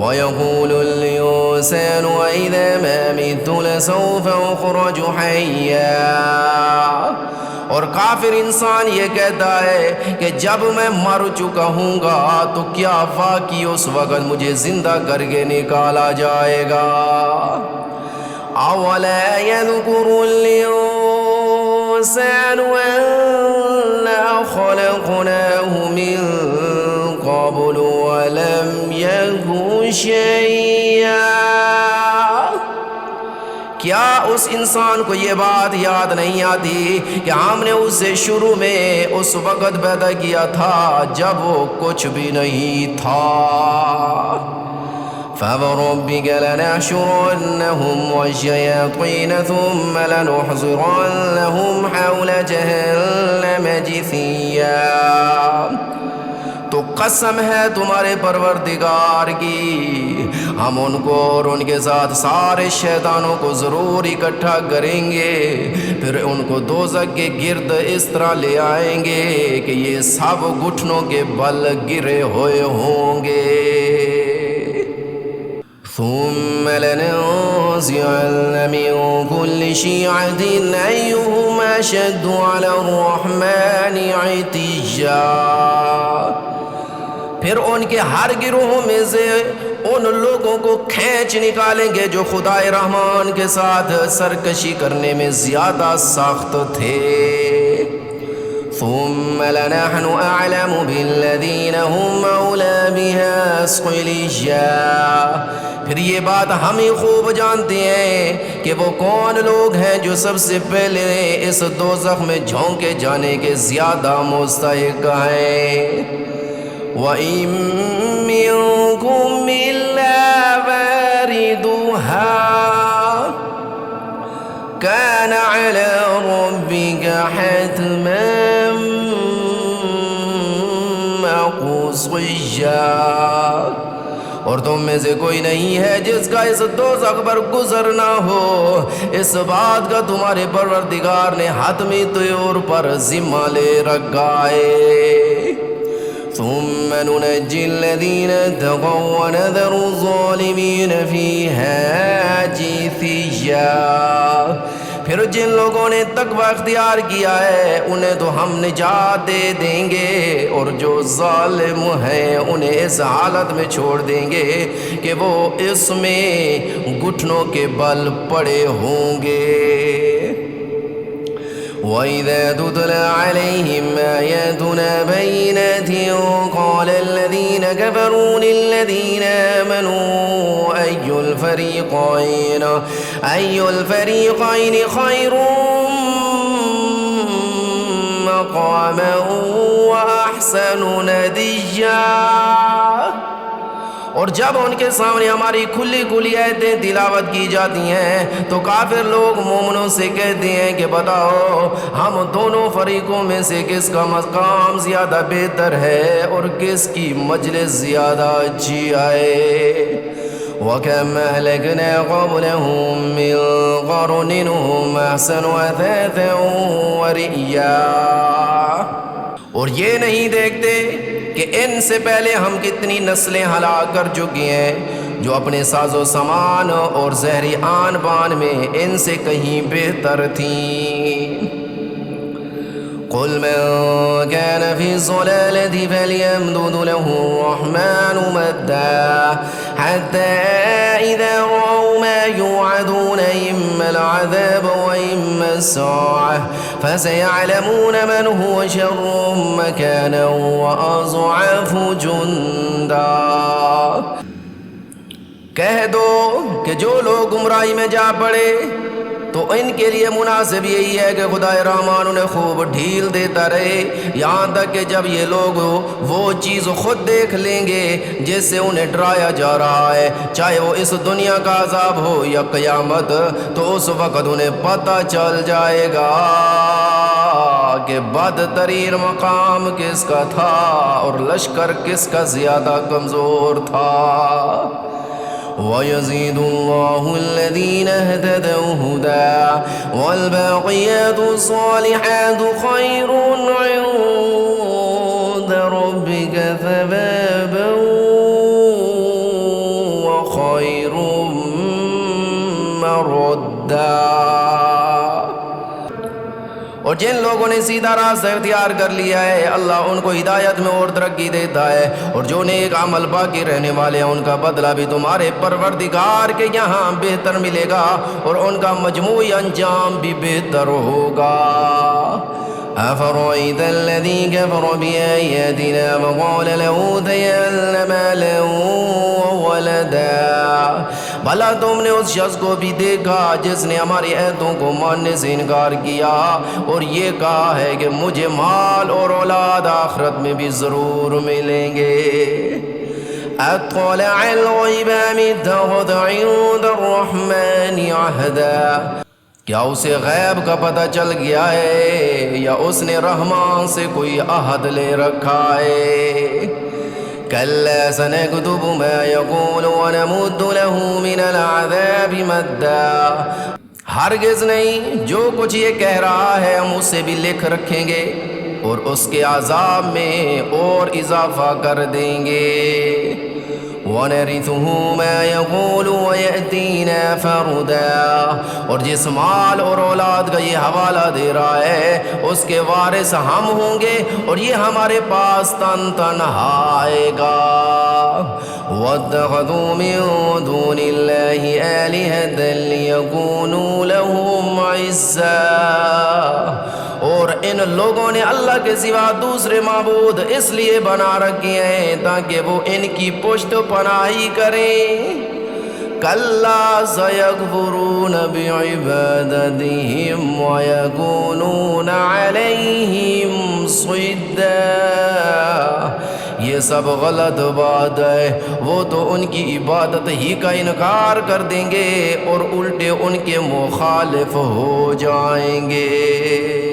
وَيَقُولُ الْإِنسَانُ أَإِذَا مَا مِتُّ لَسَوْفَ أُخْرَجُ حَيًّا۔ اور کافر انسان یہ کہتا ہے کہ جب میں مر چکا ہوں گا تو کیا واقعی اس وقت مجھے زندہ کر کے نکالا جائے گا۔ أَوَلَا يَذْكُرُ الْإِنسَانُ أَنَّا خَلَقْنَاهُ مِنْ قَبْلُ وَلَمْ يَكُ شَيْئًا۔ کیا اس انسان کو یہ بات یاد نہیں آتی کہ ہم نے اسے شروع میں اس وقت پیدا کیا تھا جب وہ کچھ بھی نہیں تھا۔ فَوَرَبِّكَ لَنَحْشُرَنَّهُمْ وَالشَّيَاطِينَ ثُمَّ لَنُحْضِرَنَّهُمْ حَوْلَ جَهَنَّمَ جِثِيًّا۔ تو قسم ہے تمہارے پروردگار کی، ہم ان کو اور ان کے ساتھ سارے شیطانوں کو ضرور اکٹھا کریں گے، پھر ان کو دوزخ کے گرد اس طرح لے آئیں گے کہ یہ سب گھٹنوں کے بل گرے ہوئے ہوں گے۔ ثم لننزعن من كل شيعة أيهم أشد على الرحمن عتيا۔ پھر ان کے ہر گروہوں میں سے ان لوگوں کو کھینچ نکالیں گے جو خدا رحمان کے ساتھ سرکشی کرنے میں زیادہ سخت تھے۔ ثم لنحن أعلم بالذين هم أولى بها صليا۔ پھر یہ بات ہم ہی خوب جانتے ہیں کہ وہ کون لوگ ہیں جو سب سے پہلے اس دوزخ میں جھونکے جانے کے زیادہ مستحق ہیں۔ وَإِن مِّنكُمْ إِلَّا وَارِدُهَا كَانَ عَلَى رَبِّكَ حَتْمًا مَّقْضِيًّا۔ اور تم میں سے کوئی نہیں ہے جس کا اس دوزخ پر گزرنا ہو، اس بات کا تمہارے پروردگار نے حتمی طور پر ذمہ لے رکھا ہے۔ ثم ننجي الذين اتقوا ونذر الظالمين فيها جثيا۔ پھر جن لوگوں نے تقوی اختیار کیا ہے انہیں تو ہم نجات دے دیں گے، اور جو ظالم ہیں انہیں اس حالت میں چھوڑ دیں گے کہ وہ اس میں گھٹنوں کے بل پڑے ہوں گے۔ وَإِذَا تُتْلَى عَلَيْهِمْ آيَاتُنَا بَيِّنَاتٍ قَالَ الَّذِينَ كَفَرُوا لِلَّذِينَ آمَنُوا أَيُّ الْفَرِيقَيْنِ خَيْرٌ مَّقَامًا وَأَحْسَنُ نَدِيًّا۔ اور جب ان کے سامنے ہماری کھلی کھلی آیتیں تلاوت کی جاتی ہیں تو کافر لوگ مومنوں سے کہتے ہیں کہ بتاؤ ہم دونوں فریقوں میں سے کس کا مقام زیادہ بہتر ہے اور کس کی مجلس زیادہ اچھی آئے۔ وَكَمْ أَهْلَكْنَا قَبْلَهُم مِّن قَرْنٍ هُمْ أَحْسَنُ أَثَاثًا وَرِئْيًا۔ اور یہ نہیں دیکھتے کہ ان سے پہلے ہم کتنی نسلیں ہلاک کر چکی ہیں جو اپنے ساز و سامان اور زہری آن بان میں ان سے کہیں بہتر تھیں۔ قُلْ مَنْ كَانَ فِي الضَّلَالَةِ فَلْيَمْدُدْ لَهُ الرَّحْمَنُ مَدًّا حَتَّى إِذَا رَأَوْا مَا يُوعَدُونَ إِمَّا الْعَذَابَ وَإِمَّا السَّاعَةُ فَسَيَعْلَمُونَ مَنْ هُوَ شَرٌّ مَّكَانًا وَأَضْعَفُ جُنْدًا۔ کہہ دو کہ جو لوگ گمراہی میں جا پڑے تو ان کے لیے مناسب یہی ہے کہ خدا رحمان انہیں خوب ڈھیل دیتا رہے یہاں تک کہ جب یہ لوگ وہ چیز خود دیکھ لیں گے جس سے انہیں ڈرایا جا رہا ہے، چاہے وہ اس دنیا کا عذاب ہو یا قیامت، تو اس وقت انہیں پتہ چل جائے گا کہ بدترین مقام کس کا تھا اور لشکر کس کا زیادہ کمزور تھا۔ وَيَزِيدُ اللَّهُ الَّذِينَ اهْتَدَوْا هُدًى وَالْبَاقِيَاتُ الصَّالِحَاتُ خَيْرٌ عِندَ رَبِّكَ ثَوَابًا مردا۔ اور جن لوگوں نے سیدھا راستہ اختیار کر لیا ہے اللہ ان کو ہدایت میں اور ترقی دیتا ہے، اور جو نیک عمل باقی رہنے والے ہیں ان کا بدلہ بھی تمہارے پروردگار کے یہاں بہتر ملے گا، اور ان کا مجموعی انجام بھی بہتر ہوگا۔ أفرأيت الذي كفر بآياتنا وقال لأوتين مالا وولدا، بھلا تم نے اس شخص کو بھی دیکھا جس نے ہماری آیتوں کو ماننے سے انکار کیا اور یہ کہا ہے کہ مجھے مال اور اولاد آخرت میں بھی ضرور ملیں گے۔ اطلع الغیب ام اتخذ عند الرحمن عہدا، کیا اسے غیب کا پتہ چل گیا ہے یا اس نے رحمان سے کوئی عہد لے رکھا ہے؟ کلا سنکتب ما یقول ونمد له من العذاب مدا، ہرگز نہیں، جو کچھ یہ کہہ رہا ہے ہم اسے بھی لکھ رکھیں گے اور اس کے عذاب میں اور اضافہ کر دیں گے۔ وَنَرِثُهُ مَا يَقُولُ وَيَأْتِينَا فَرْدًا، اور جس مال اور اولاد کا یہ حوالہ دے رہا ہے اس کے وارث ہم ہوں گے اور یہ ہمارے پاس تن تنہا آئے گا۔ وَاتَّخَذُوا مِن دُونِ اللَّهِ آلِهَةً لِيَكُونُوا لَهُمْ عِزًّا، اور ان لوگوں نے اللہ کے سوا دوسرے معبود اس لیے بنا رکھے ہیں تاکہ وہ ان کی پشت پناہی کریں۔ کلا سیکفرون بعبادتہم ویکونون علیہم ضدا، یہ سب غلط بات ہے، وہ تو ان کی عبادت ہی کا انکار کر دیں گے اور الٹے ان کے مخالف ہو جائیں گے۔